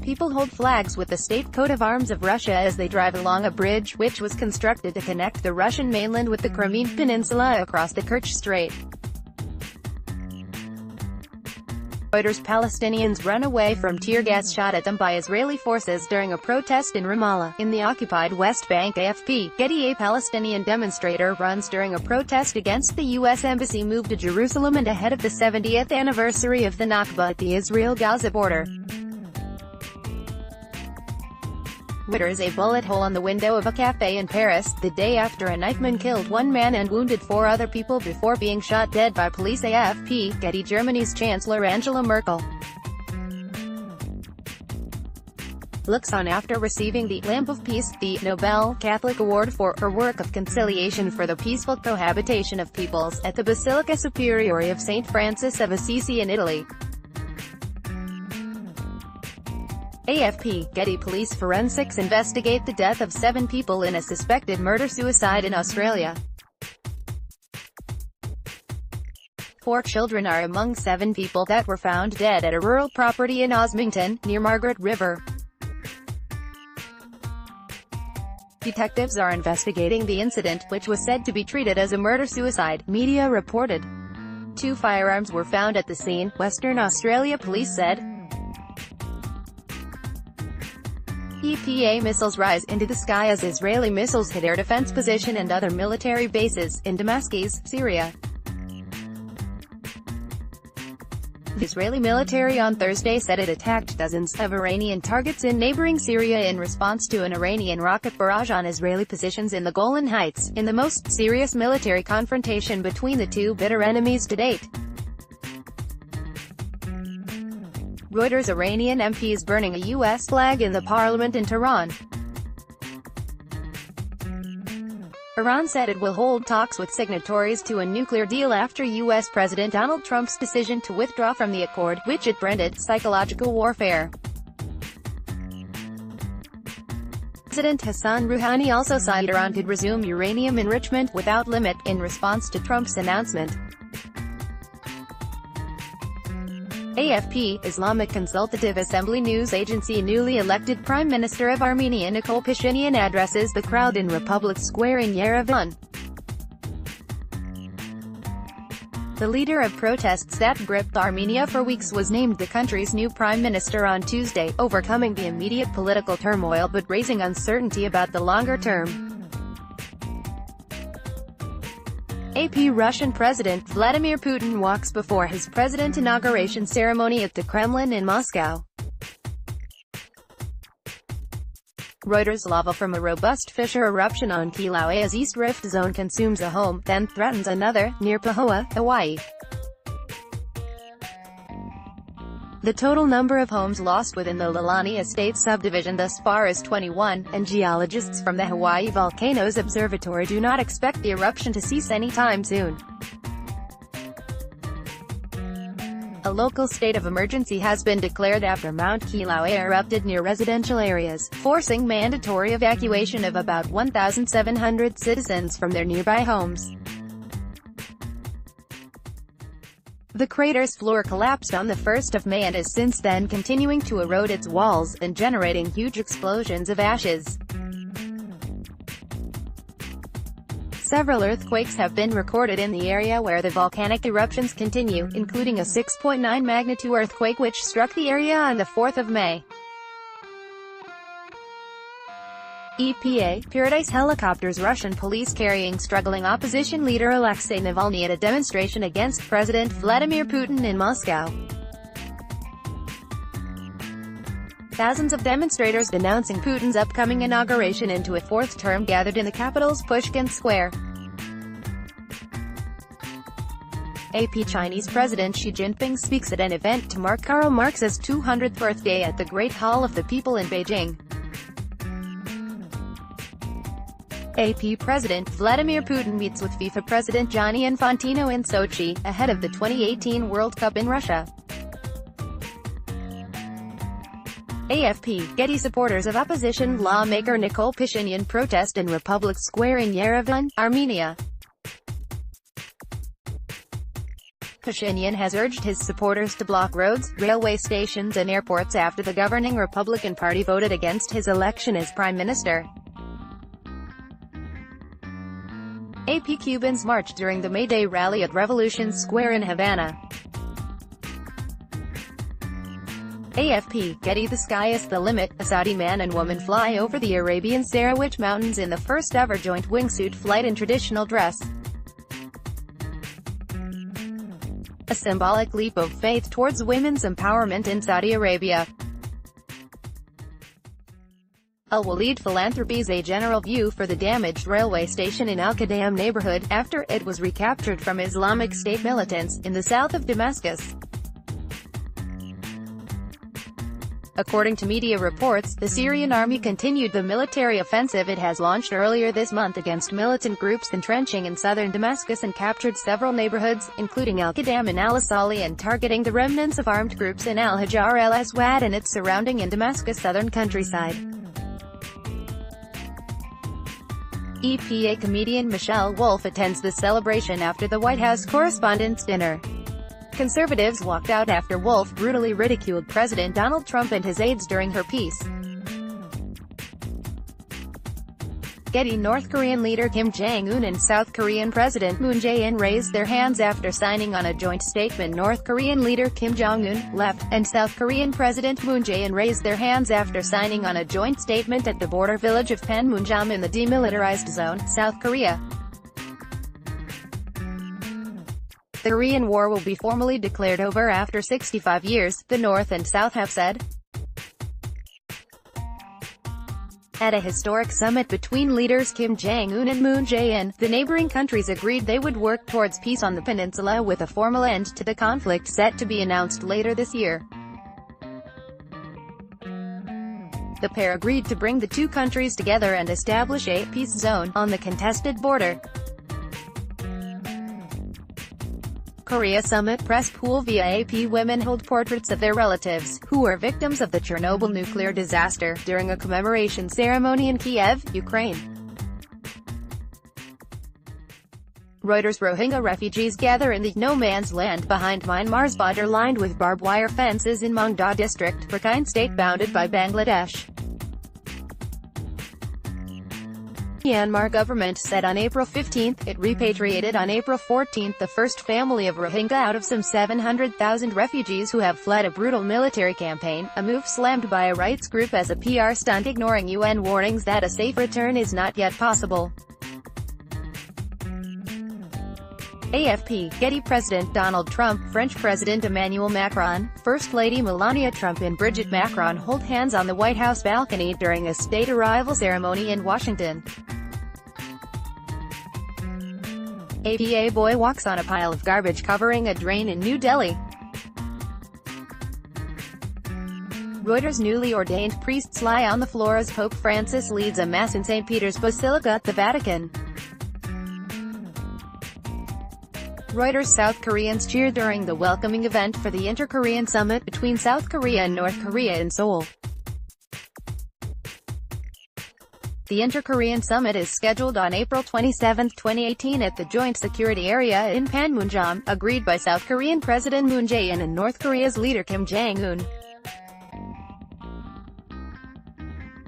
People hold flags with the state coat of arms of Russia as they drive along a bridge which was constructed to connect the Russian mainland with the Crimean Peninsula across the Kerch Strait. Reuters Palestinians run away from tear gas shot at them by Israeli forces during a protest in Ramallah, in the occupied West Bank AFP. Getty A Palestinian demonstrator runs during a protest against the U.S. Embassy move to Jerusalem and ahead of the 70th anniversary of the Nakba at the Israel-Gaza border. Reuters: a bullet hole on the window of a cafe in Paris, the day after a knifeman killed one man and wounded 4 other people before being shot dead by police. AFP. Getty: Germany's Chancellor Angela Merkel looks on after receiving the Lamp of Peace, the Nobel Catholic Award for her work of conciliation for the peaceful cohabitation of peoples, at the Basilica Superiore of St. Francis of Assisi in Italy. AFP. Getty: police forensics investigate the death of 7 people in a suspected murder-suicide in Australia. 4 children are among 7 people that were found dead at a rural property in Osmington, near Margaret River. Detectives are investigating the incident, which was said to be treated as a murder-suicide, media reported. 2 firearms were found at the scene, Western Australia police said. EPA missiles rise into the sky as Israeli missiles hit air defense position and other military bases, in Damascus, Syria. The Israeli military on Thursday said it attacked dozens of Iranian targets in neighboring Syria in response to an Iranian rocket barrage on Israeli positions in the Golan Heights, in the most serious military confrontation between the 2 bitter enemies to date. Reuters: Iranian MPs burning a U.S. flag in the parliament in Tehran. Iran said it will hold talks with signatories to a nuclear deal after U.S. President Donald Trump's decision to withdraw from the accord, which it branded psychological warfare. President Hassan Rouhani also signed Iran could resume uranium enrichment without limit, in response to Trump's announcement. AFP. Islamic Consultative Assembly news agency: newly elected Prime Minister of Armenia Nikol Pashinyan addresses the crowd in Republic Square in Yerevan. The leader of protests that gripped Armenia for weeks was named the country's new prime minister on Tuesday, overcoming the immediate political turmoil but raising uncertainty about the longer term. AP. Russian President Vladimir Putin walks before his president inauguration ceremony at the Kremlin in Moscow. Reuters: lava from a robust fissure eruption on Kilauea's East Rift Zone consumes a home, then threatens another, near Pahoa, Hawaii. The total number of homes lost within the Lalani Estate subdivision thus far is 21, and geologists from the Hawaii Volcanoes Observatory do not expect the eruption to cease anytime soon. A local state of emergency has been declared after Mount Kilauea erupted near residential areas, forcing mandatory evacuation of about 1,700 citizens from their nearby homes. The crater's floor collapsed on the 1st of May and is since then continuing to erode its walls, and generating huge explosions of ashes. Several earthquakes have been recorded in the area where the volcanic eruptions continue, including a 6.9 magnitude earthquake which struck the area on the 4th of May. EPA. Paradise helicopters. Russian police carrying struggling opposition leader Alexei Navalny at a demonstration against President Vladimir Putin in Moscow. Thousands of demonstrators denouncing Putin's upcoming inauguration into a 4th term gathered in the capital's Pushkin Square. AP. Chinese President Xi Jinping speaks at an event to mark Karl Marx's 200th birthday at the Great Hall of the People in Beijing. AP. President Vladimir Putin meets with FIFA President Gianni Infantino in Sochi, ahead of the 2018 World Cup in Russia. AFP. Getty supporters of opposition lawmaker Nikol Pashinyan protest in Republic Square in Yerevan, Armenia. Pashinyan has urged his supporters to block roads, railway stations and airports after the governing Republican Party voted against his election as prime minister. AP Cubans marched during the May Day rally at Revolution Square in Havana. AFP, Getty. The sky is the limit. A Saudi man and woman fly over the Arabian Sarawak Mountains in the first-ever joint wingsuit flight in traditional dress. A symbolic leap of faith towards women's empowerment in Saudi Arabia. Al-Walid Philanthropies. A general view for the damaged railway station in Al-Qadam neighborhood, after it was recaptured from Islamic State militants, in the south of Damascus. According to media reports, the Syrian army continued the military offensive it has launched earlier this month against militant groups entrenching in southern Damascus and captured several neighborhoods, including Al-Qadam and Al-Asali, and targeting the remnants of armed groups in Al-Hajar al-Aswad and its surrounding in Damascus' southern countryside. EPA comedian Michelle Wolf attends the celebration after the White House Correspondents' Dinner. Conservatives walked out after Wolf brutally ridiculed President Donald Trump and his aides during her piece. Getty. North Korean leader Kim Jong-un and South Korean President Moon Jae-in raised their hands after signing on a joint statement. North Korean leader Kim Jong-un, left, and South Korean President Moon Jae-in raised their hands after signing on a joint statement at the border village of Panmunjom in the demilitarized zone, South Korea. The Korean War will be formally declared over after 65 years, the North and South have said. At a historic summit between leaders Kim Jong-un and Moon Jae-in, the neighboring countries agreed they would work towards peace on the peninsula with a formal end to the conflict set to be announced later this year. The pair agreed to bring the two countries together and establish a peace zone on the contested border. Korea Summit Press Pool. Via AP, women hold portraits of their relatives, who were victims of the Chernobyl nuclear disaster, during a commemoration ceremony in Kiev, Ukraine. Reuters. Rohingya refugees gather in the no-man's land behind Myanmar's border lined with barbed wire fences in Mongda district, Rakhine State bounded by Bangladesh. Myanmar government said on April 15 it repatriated on April 14 the first family of Rohingya out of some 700,000 refugees who have fled a brutal military campaign, a move slammed by a rights group as a PR stunt, ignoring UN warnings that a safe return is not yet possible. AFP, Getty. President Donald Trump, French President Emmanuel Macron, First Lady Melania Trump and Brigitte Macron hold hands on the White House balcony during a state arrival ceremony in Washington. APA boy walks on a pile of garbage covering a drain in New Delhi. Reuters. Newly ordained priests lie on the floor as Pope Francis leads a mass in St. Peter's Basilica at the Vatican. Reuters. South Koreans cheer during the welcoming event for the Inter-Korean Summit between South Korea and North Korea in Seoul. The Inter-Korean Summit is scheduled on April 27, 2018 at the Joint Security Area in Panmunjom, agreed by South Korean President Moon Jae-in and North Korea's leader Kim Jong-un.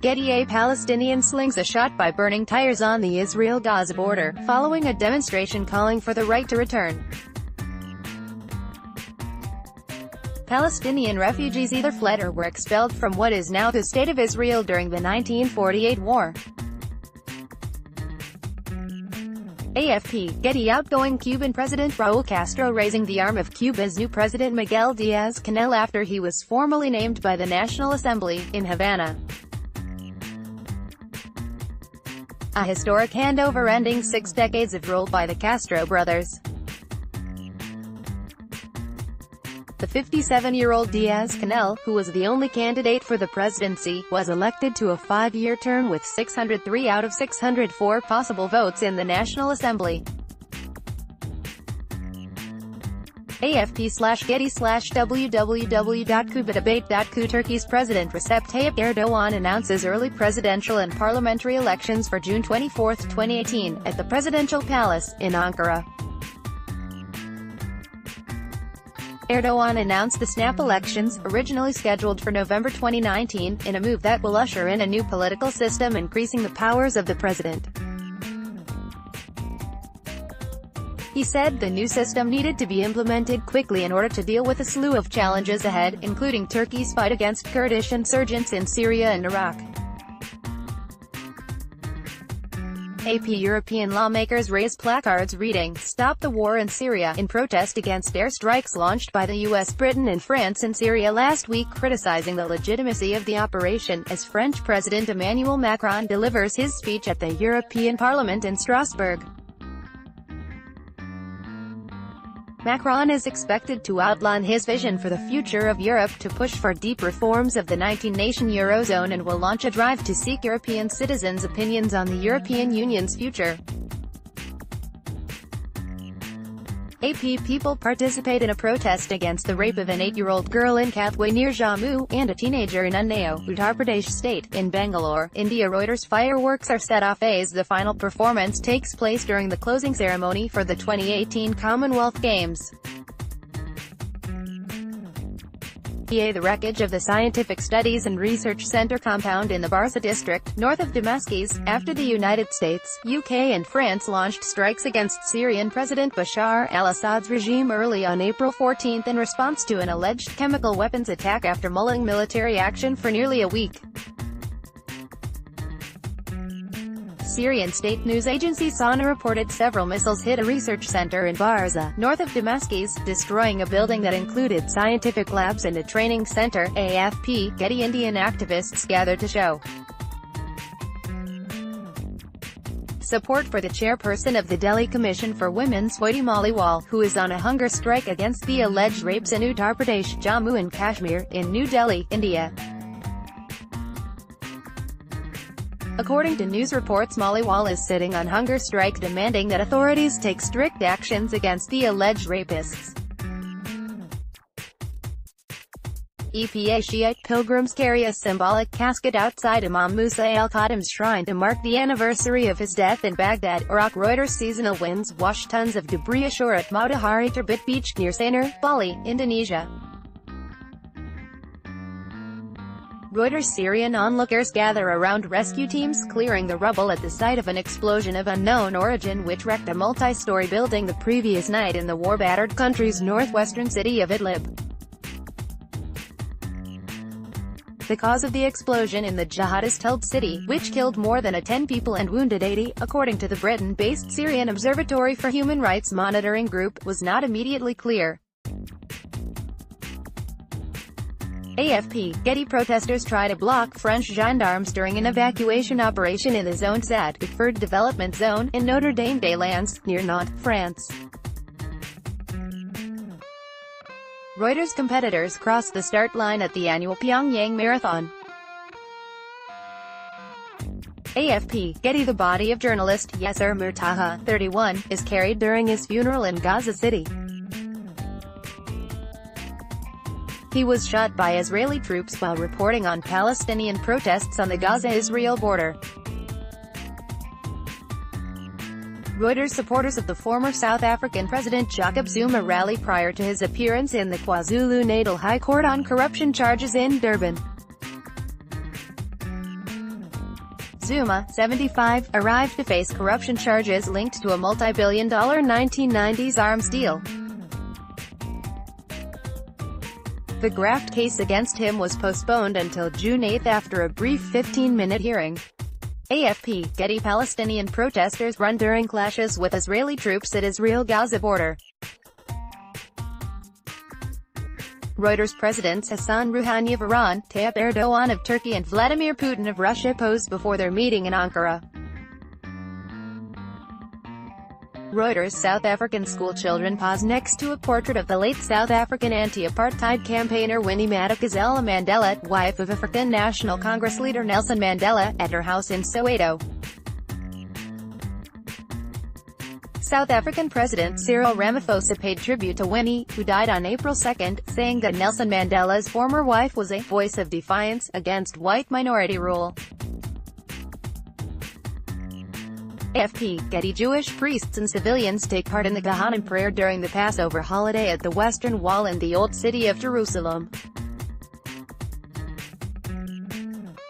Getty A Palestinian slings a shot by burning tires on the Israel-Gaza border, following a demonstration calling for the right to return. Palestinian refugees either fled or were expelled from what is now the State of Israel during the 1948 war. AFP, Getty. Outgoing Cuban President Raúl Castro raising the arm of Cuba's new president Miguel Díaz-Canel after he was formally named by the National Assembly, in Havana. A historic handover ending 6 decades of rule by the Castro brothers. The 57-year-old Díaz-Canel, who was the only candidate for the presidency, was elected to a 5-year term with 603 out of 604 possible votes in the National Assembly. AFP/Getty/www.kubadebate.cu. Turkey's President Recep Tayyip Erdogan announces early presidential and parliamentary elections for June 24, 2018, at the Presidential Palace, in Ankara. Erdogan announced the snap elections, originally scheduled for November 2019, in a move that will usher in a new political system increasing the powers of the president. He said the new system needed to be implemented quickly in order to deal with a slew of challenges ahead, including Turkey's fight against Kurdish insurgents in Syria and Iraq. AP European lawmakers raise placards reading, "Stop the War in Syria," in protest against airstrikes launched by the US, Britain and France in Syria last week, criticizing the legitimacy of the operation, as French President Emmanuel Macron delivers his speech at the European Parliament in Strasbourg. Macron is expected to outline his vision for the future of Europe, to push for deep reforms of the 19-nation Eurozone, and will launch a drive to seek European citizens' opinions on the European Union's future. AP people participate in a protest against the rape of an 8-year-old girl in Kathway near Jammu, and a teenager in Unnao, Uttar Pradesh state, in Bangalore, India. Reuters fireworks are set off as the final performance takes place during the closing ceremony for the 2018 Commonwealth Games. The wreckage of the Scientific Studies and Research Center compound in the Barza district, north of Damascus, after the United States, UK and France launched strikes against Syrian President Bashar al-Assad's regime early on April 14 in response to an alleged chemical weapons attack after mulling military action for nearly a week. Syrian state news agency SANA reported several missiles hit a research center in Barza, north of Damascus, destroying a building that included scientific labs and a training center. AFP, Getty Indian activists gathered to show support for the chairperson of the Delhi Commission for Women, Swati Maliwal, who is on a hunger strike against the alleged rapes in Uttar Pradesh, Jammu and Kashmir, in New Delhi, India. According to news reports, Maliwal is sitting on hunger strike demanding that authorities take strict actions against the alleged rapists. EPA Shiite pilgrims carry a symbolic casket outside Imam Musa al-Kadhim's shrine to mark the anniversary of his death in Baghdad, Iraq. Reuters seasonal winds wash tons of debris ashore at Matahari Terbit Beach near Sanur, Bali, Indonesia. Reuters Syrian onlookers gather around rescue teams clearing the rubble at the site of an explosion of unknown origin which wrecked a multi-story building the previous night in the war-battered country's northwestern city of Idlib. The cause of the explosion in the jihadist-held city, which killed more than 10 people and wounded 80, according to the Britain-based Syrian Observatory for Human Rights Monitoring Group, was not immediately clear. AFP, Getty protesters try to block French gendarmes during an evacuation operation in the Zone Z, Deferred Development Zone, in Notre-Dame-des-Landes, near Nantes, France. Reuters competitors cross the start line at the annual Pyongyang Marathon. AFP, Getty. The body of journalist Yasser Murtaha, 31, is carried during his funeral in Gaza City. He was shot by Israeli troops while reporting on Palestinian protests on the Gaza-Israel border. Reuters supporters of the former South African President Jacob Zuma rally prior to his appearance in the KwaZulu-Natal High Court on corruption charges in Durban. Zuma, 75, arrived to face corruption charges linked to a multi-billion-dollar 1990s arms deal. The graft case against him was postponed until June 8 after a brief 15-minute hearing. AFP, Getty. Palestinian protesters run during clashes with Israeli troops at Israel-Gaza border. Reuters Presidents Hassan Rouhani of Iran, Tayyip Erdogan of Turkey and Vladimir Putin of Russia posed before their meeting in Ankara. Reuters South African schoolchildren pause next to a portrait of the late South African anti-apartheid campaigner Winnie Madikizela Mandela, wife of African National Congress leader Nelson Mandela, at her house in Soweto. South African President Cyril Ramaphosa paid tribute to Winnie, who died on April 2, saying that Nelson Mandela's former wife was a voice of defiance against white minority rule. AFP, Getty. Jewish priests and civilians take part in the Kohanim prayer during the Passover holiday at the Western Wall in the Old City of Jerusalem.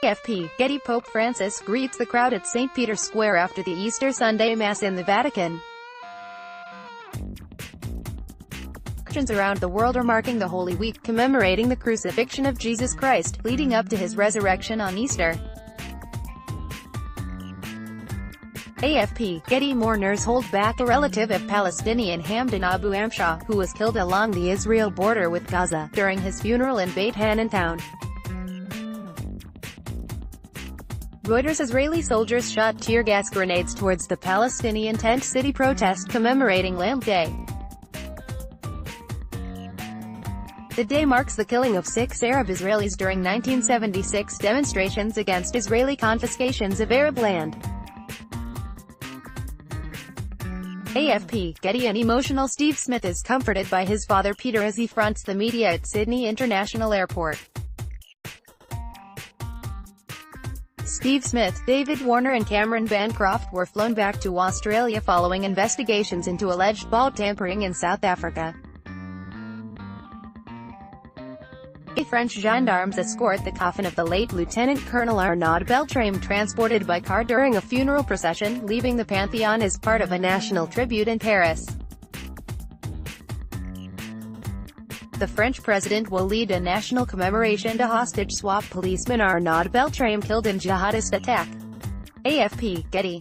AFP, Getty. Pope Francis greets the crowd at St. Peter's Square after the Easter Sunday Mass in the Vatican. Christians around the world are marking the Holy Week, commemorating the crucifixion of Jesus Christ, leading up to his resurrection on Easter. AFP, Getty. Mourners hold back a relative of Palestinian Hamdan Abu Amshah, who was killed along the Israel border with Gaza, during his funeral in Beit Hanan town. Reuters. Israeli soldiers shot tear gas grenades towards the Palestinian tent city protest commemorating Land Day. The day marks the killing of 6 Arab Israelis during 1976 demonstrations against Israeli confiscations of Arab land. AFP, Getty. An emotional Steve Smith is comforted by his father Peter as he fronts the media at Sydney International Airport. Steve Smith, David Warner and Cameron Bancroft were flown back to Australia following investigations into alleged ball tampering in South Africa. French gendarmes escort the coffin of the late Lieutenant Colonel Arnaud Beltrame transported by car during a funeral procession, leaving the Pantheon as part of a national tribute in Paris. The French president will lead a national commemoration to hostage-swap policeman Arnaud Beltrame killed in jihadist attack. AFP, Getty.